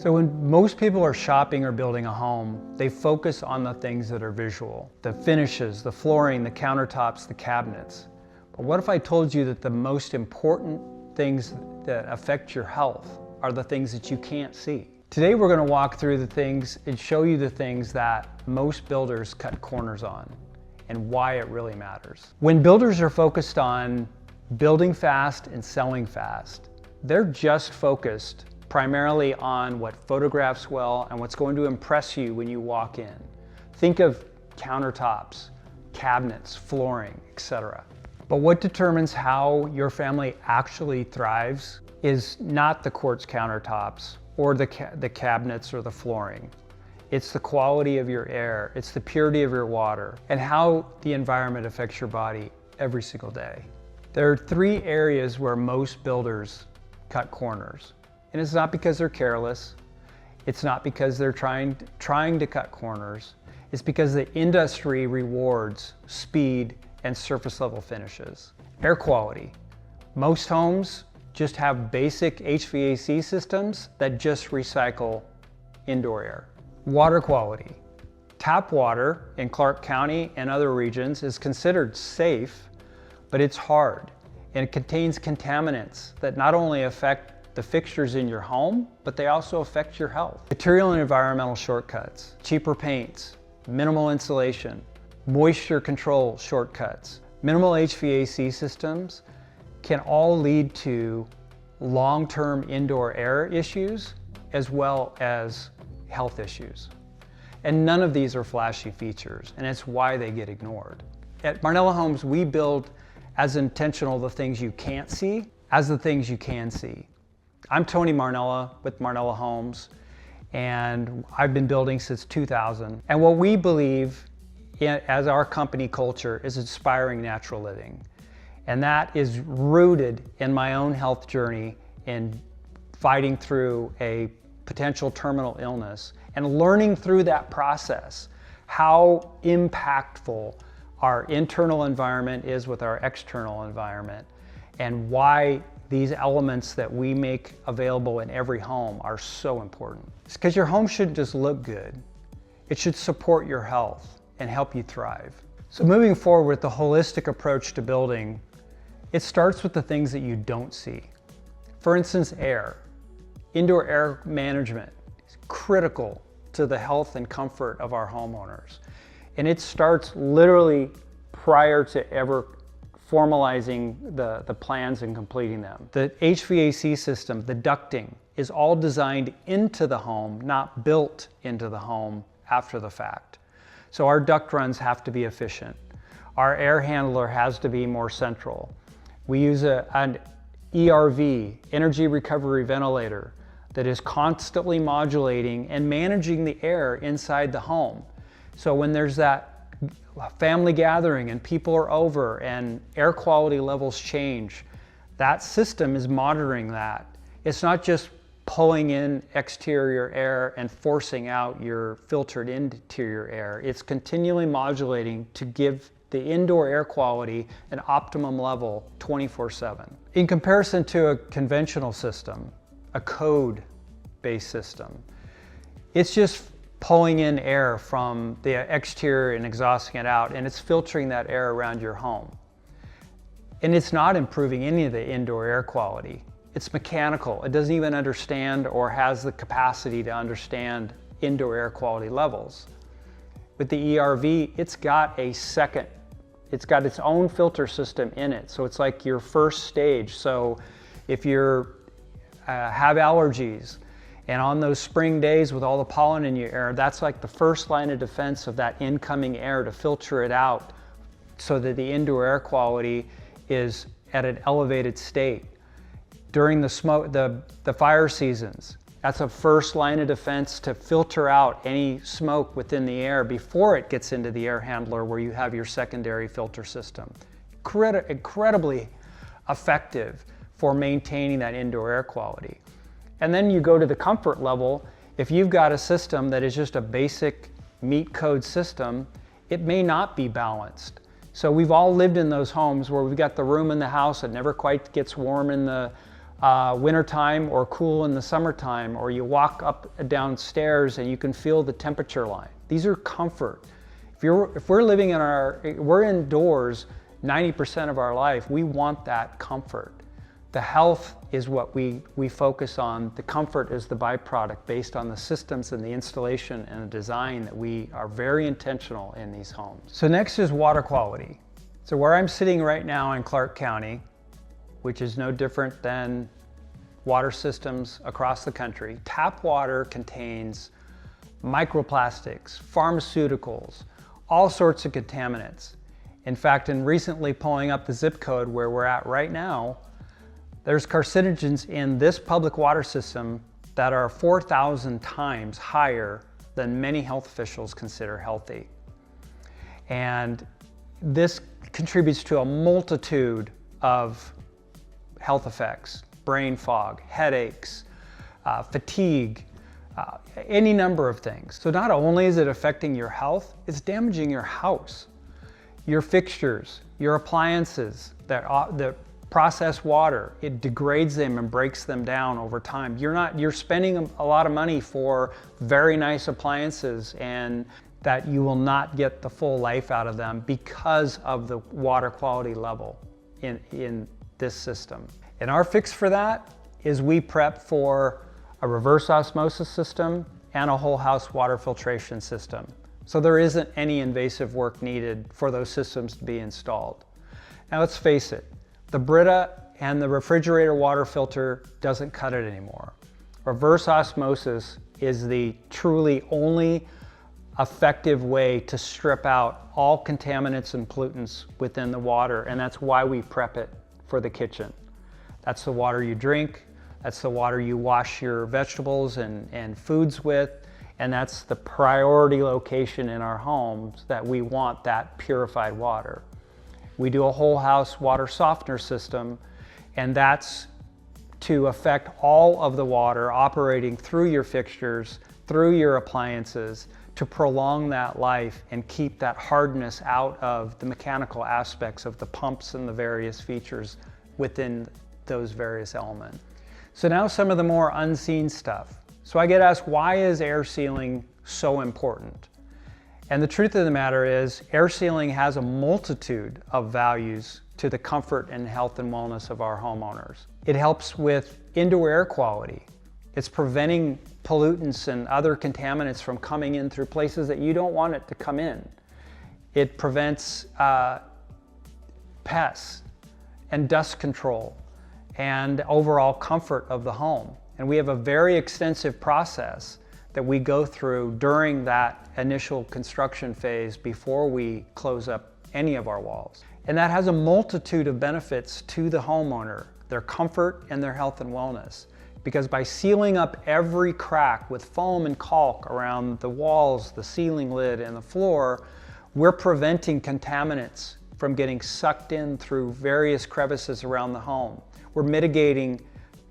So when most people are shopping or building a home, they focus on the things that are visual, the finishes, the flooring, the countertops, the cabinets. But what if I told you that the most important things that affect your health are the things that you can't see? Today we're going to walk through the things and show you the things that most builders cut corners on and why it really matters. When builders are focused on building fast and selling fast, they're just focused primarily on what photographs well and what's going to impress you when you walk in. Think of countertops, cabinets, flooring, etc. But what determines how your family actually thrives is not the quartz countertops or the cabinets or the flooring. It's the quality of your air, it's the purity of your water, and how the environment affects your body every single day. There are three areas where most builders cut corners. And it's not because they're careless. It's not because they're trying to cut corners. It's because the industry rewards speed and surface level finishes. Air quality. Most homes just have basic HVAC systems that just recycle indoor air. Water quality. Tap water in Clark County and other regions is considered safe, but it's hard. And it contains contaminants that not only affect the fixtures in your home, but they also affect your health. Material and environmental shortcuts, cheaper paints, minimal insulation, moisture control shortcuts, minimal HVAC systems can all lead to long-term indoor air issues as well as health issues. And none of these are flashy features, and it's why they get ignored. At Marella Homes, we build as intentional the things you can't see as the things you can see. I'm Tony Marella with Marella Homes, and I've been building since 2000. And what we believe as our company culture is inspiring natural living. And that is rooted in my own health journey in fighting through a potential terminal illness and learning through that process how impactful our internal environment is with our external environment and why these elements that we make available in every home are so important. It's because your home shouldn't just look good. It should support your health and help you thrive. So moving forward with the holistic approach to building, it starts with the things that you don't see. For instance, air. Indoor air management is critical to the health and comfort of our homeowners. And it starts literally prior to ever formalizing the plans and completing them. The HVAC system, the ducting, is all designed into the home, not built into the home after the fact. So our duct runs have to be efficient. Our air handler has to be more central. We use an ERV, Energy Recovery Ventilator, that is constantly modulating and managing the air inside the home. So when there's that family gathering and people are over and air quality levels change, that system is monitoring that. It's not just pulling in exterior air and forcing out your filtered interior air. It's continually modulating to give the indoor air quality an optimum level 24/7. In comparison to a conventional system, a code-based system, it's just pulling in air from the exterior and exhausting it out, and it's filtering that air around your home. And it's not improving any of the indoor air quality. It's mechanical. It doesn't even understand or has the capacity to understand indoor air quality levels. With the ERV, it's got its own filter system in it. So it's like your first stage. So if you have allergies, and on those spring days with all the pollen in your air, that's like the first line of defense of that incoming air to filter it out so that the indoor air quality is at an elevated state. During the fire seasons, that's a first line of defense to filter out any smoke within the air before it gets into the air handler where you have your secondary filter system. Incredibly effective for maintaining that indoor air quality. And then you go to the comfort level. If you've got a system that is just a basic meat code system, it may not be balanced. So we've all lived in those homes where we've got the room in the house that never quite gets warm in the wintertime or cool in the summertime, or you walk up and down stairs and you can feel the temperature line. These are comfort. If we're living we're indoors 90% of our life, we want that comfort. The health is what we focus on. The comfort is the byproduct based on the systems and the installation and the design that we are very intentional in these homes. So next is water quality. So where I'm sitting right now in Clark County, which is no different than water systems across the country, tap water contains microplastics, pharmaceuticals, all sorts of contaminants. In fact, in recently pulling up the zip code where we're at right now, there's carcinogens in this public water system that are 4,000 times higher than many health officials consider healthy. And this contributes to a multitude of health effects: brain fog, headaches, fatigue, any number of things. So not only is it affecting your health, it's damaging your house, your fixtures, your appliances that process water. It degrades them and breaks them down over time. You're spending a lot of money for very nice appliances, and that you will not get the full life out of them because of the water quality level in this system. And our fix for that is we prep for a reverse osmosis system and a whole house water filtration system. So there isn't any invasive work needed for those systems to be installed. Now let's face it, the Brita and the refrigerator water filter doesn't cut it anymore. Reverse osmosis is the truly only effective way to strip out all contaminants and pollutants within the water, and that's why we prep it for the kitchen. That's the water you drink, that's the water you wash your vegetables and foods with, and that's the priority location in our homes that we want that purified water. We do a whole house water softener system, and that's to affect all of the water operating through your fixtures, through your appliances, to prolong that life and keep that hardness out of the mechanical aspects of the pumps and the various features within those various elements. So now some of the more unseen stuff. So I get asked, why is air sealing so important? And the truth of the matter is, air sealing has a multitude of values to the comfort and health and wellness of our homeowners. It helps with indoor air quality. It's preventing pollutants and other contaminants from coming in through places that you don't want it to come in. It prevents pests and dust control and overall comfort of the home. And we have a very extensive process that we go through during that initial construction phase before we close up any of our walls. And that has a multitude of benefits to the homeowner, their comfort and their health and wellness. Because by sealing up every crack with foam and caulk around the walls, the ceiling lid, and the floor, we're preventing contaminants from getting sucked in through various crevices around the home. We're mitigating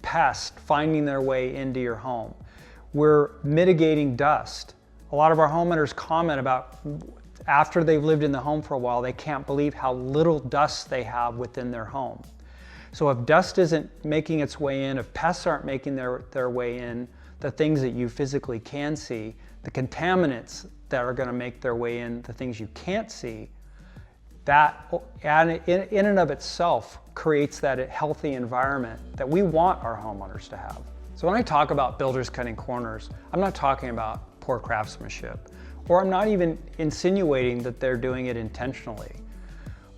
pests finding their way into your home. We're mitigating dust. A lot of our homeowners comment about after they've lived in the home for a while, they can't believe how little dust they have within their home. So if dust isn't making its way in, if pests aren't making their way in, the things that you physically can see, the contaminants that are going to make their way in, the things you can't see, that in and of itself creates that healthy environment that we want our homeowners to have. So when I talk about builders cutting corners, I'm not talking about poor craftsmanship, or I'm not even insinuating that they're doing it intentionally.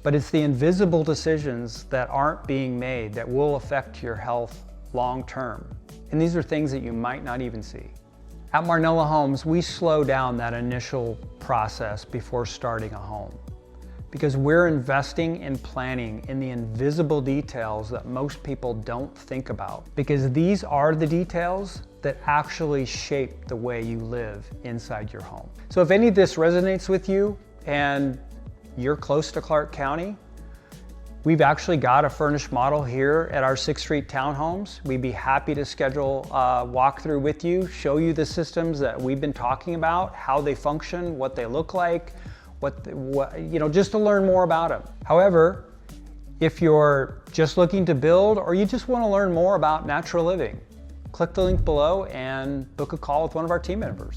But it's the invisible decisions that aren't being made that will affect your health long term. And these are things that you might not even see. At Marella Homes, we slow down that initial process before starting a home, because we're investing and planning in the invisible details that most people don't think about, because these are the details that actually shape the way you live inside your home. So if any of this resonates with you and you're close to Clark County, we've actually got a furnished model here at our 6th Street townhomes. We'd be happy to schedule a walkthrough with you, show you the systems that we've been talking about, how they function, what they look like, just to learn more about them. However, If you're just looking to build or you just want to learn more about natural living, click the link below and book a call with one of our team members.